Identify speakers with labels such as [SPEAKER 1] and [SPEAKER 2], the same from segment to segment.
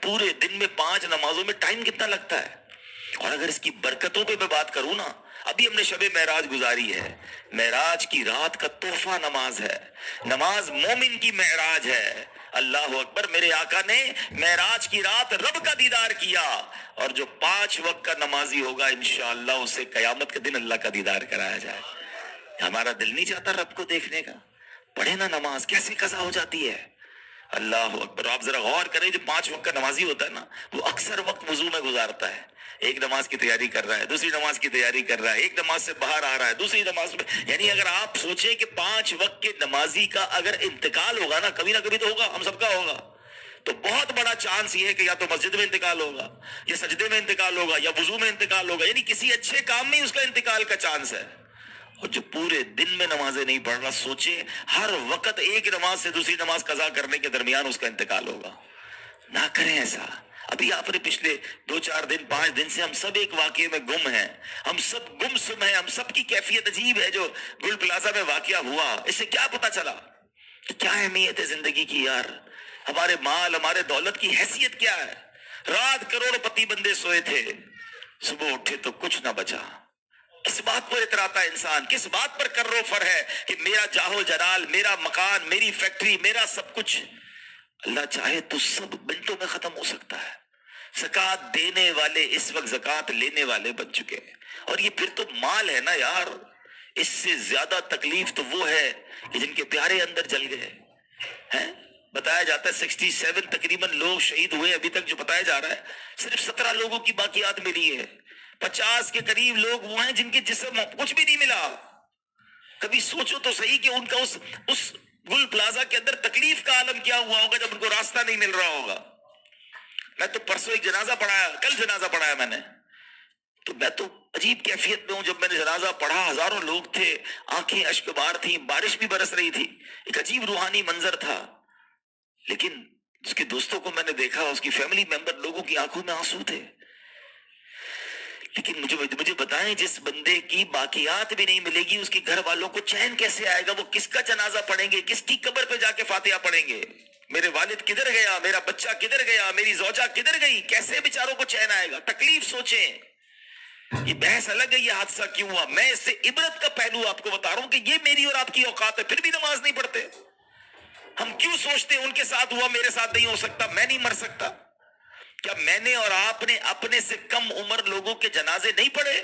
[SPEAKER 1] پورے دن میں 5 نمازوں میں ٹائم کتنا لگتا ہے؟ اور اگر اس کی برکتوں پہ میں بات کروں نا، ابھی ہم نے شب معراج گزاری ہے، معراج کی رات کا تحفہ نماز ہے، نماز مومن کی معراج ہے۔ اللہ اکبر، میرے آقا نے معراج کی رات رب کا دیدار کیا، اور جو 5 وقت کا نمازی ہوگا انشاءاللہ اسے قیامت کے دن اللہ کا دیدار کرایا جائے۔ ہمارا دل نہیں چاہتا رب کو دیکھنے کا؟ پڑھے نا نماز کیسے قضا ہو جاتی ہے۔ اللہ اکبر، آپ ذرا غور کریں، جو 5 وقت کا نمازی ہوتا ہے نا، وہ اکثر وقت وضو میں گزارتا ہے۔ ایک نماز کی تیاری کر رہا ہے، دوسری نماز کی تیاری کر رہا ہے، ایک نماز سے باہر آ رہا ہے، دوسری نماز میں، یعنی اگر آپ سوچیں کہ 5 وقت کے نمازی کا اگر انتقال ہوگا نا، کبھی نہ کبھی تو ہوگا، ہم سب کا ہوگا، تو بہت بڑا چانس یہ ہے کہ یا تو مسجد میں انتقال ہوگا، یا سجدے میں انتقال ہوگا، یا وضو میں انتقال ہوگا، یعنی کسی اچھے کام میں اس کا انتقال کا چانس ہے۔ اور جو پورے دن میں نمازیں نہیں پڑھ رہا، سوچیں ہر وقت ایک نماز سے دوسری نماز قضا کرنے کے درمیان اس کا انتقال ہوگا۔ نہ کریں ایسا۔ ابھی آپ نے پچھلے 2-4 دن 5 دن سے ہم سب ایک واقعے میں گم ہیں، ہم سب گم سم ہیں، ہم سب کی کیفیت عجیب ہے۔ جو گل پلازا میں واقعہ ہوا، اس سے کیا پتا چلا کہ کیا اہمیت ہے زندگی کی یار؟ ہمارے مال، ہمارے دولت کی حیثیت کیا ہے؟ رات کروڑ پتی بندے سوئے تھے، صبح اٹھے تو کچھ نہ بچا۔ کس بات پر اتراتا ہے انسان؟ کس بات پر کرو فر ہے کہ میرا جاہو جلال، میرا مکان، میری فیکٹری، میرا سب کچھ؟ اللہ چاہے تو سب منٹوں میں ختم ہو سکتا ہے۔ زکوٰۃ دینے والے اس وقت زکوٰۃ لینے والے بن چکے ہیں، اور یہ پھر تو مال ہے نا یار۔ اس سے زیادہ تکلیف تو وہ ہے کہ جن کے پیارے اندر جل گئے ہیں۔ بتایا جاتا ہے 67 تقریباً لوگ شہید ہوئے ابھی تک، جو بتایا جا رہا ہے صرف 17 لوگوں کی باقیات ملی ہے۔ 50 کے قریب لوگ وہ ہیں جن کے جسم کچھ بھی نہیں ملا۔ کبھی سوچو تو صحیح کہ ان کا اس گل پلازا کے اندر تکلیف کا عالم کیا ہوا ہوگا جب ان کو راستہ نہیں مل رہا ہوگا۔ میں تو پرسوں ایک جنازہ پڑھایا، کل جنازہ پڑھایا میں نے، تو میں تو عجیب کیفیت میں ہوں۔ جب میں نے جنازہ پڑھا، ہزاروں لوگ تھے، آنکھیں اشک بار تھیں، بارش بھی برس رہی تھی، ایک عجیب روحانی منظر تھا۔ لیکن اس کے دوستوں کو میں نے دیکھا، اس کی فیملی ممبر لوگوں کی آنکھوں میں آنسو تھے۔ لیکن مجھے بتائیں، جس بندے کی باقیات بھی نہیں ملے گی، اس کے گھر والوں کو چین کیسے آئے گا؟ وہ کس کا جنازہ پڑھیں گے؟ کس کی قبر پہ جا کے فاتحہ پڑھیں گے؟ میرے والد کدھر گیا، میرا بچہ کدھر گیا، میری زوجہ کدھر گئی؟ کیسے بیچاروں کو چین آئے گا؟ تکلیف سوچیں۔ یہ بحث الگ ہے، یہ حادثہ کیوں ہوا؟ میں اس سے عبرت کا پہلو آپ کو بتا رہا ہوں کہ یہ میری اور آپ کی اوقات ہے، پھر بھی نماز نہیں پڑھتے۔ ہم کیوں سوچتے ہیں ان کے ساتھ ہوا میرے ساتھ نہیں ہو سکتا، میں نہیں مر سکتا؟ کیا میں نے اور آپ نے اپنے سے کم عمر لوگوں کے جنازے نہیں پڑھے؟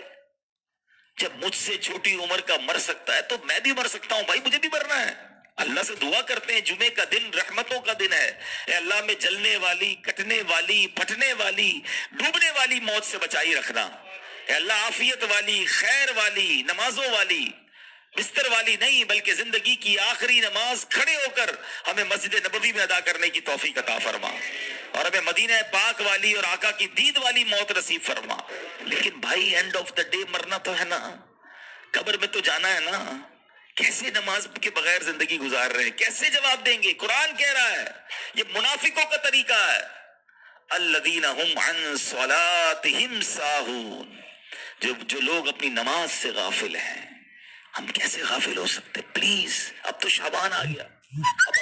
[SPEAKER 1] جب مجھ سے چھوٹی عمر کا مر سکتا ہے تو میں بھی مر سکتا ہوں بھائی، مجھے بھی مرنا ہے۔ اللہ سے دعا کرتے ہیں، جمعے کا دن رحمتوں کا دن ہے، اے اللہ میں جلنے والی، کٹنے والی، پھٹنے والی، ڈوبنے والی موت سے بچائی رکھنا۔ اے اللہ عافیت والی، خیر والی، نمازوں والی، بستر والی نہیں بلکہ زندگی کی آخری نماز کھڑے ہو کر ہمیں مسجد نبوی میں ادا کرنے کی توفیق عطا فرما، اور ہمیں مدینہ پاک والی اور آقا کی دید والی موت نصیب فرما۔ لیکن بھائی اینڈ آف دا ڈے مرنا تو ہے نا، قبر میں تو جانا ہے نا۔ کیسے نماز کے بغیر زندگی گزار رہے ہیں؟ کیسے جواب دیں گے؟ قرآن کہہ رہا ہے یہ منافقوں کا طریقہ ہے، الذین هم عن صلاتهم ساہون، جو لوگ اپنی نماز سے غافل ہیں۔ ہم کیسے غافل ہو سکتے؟ پلیز، اب تو شعبان آ گیا، اب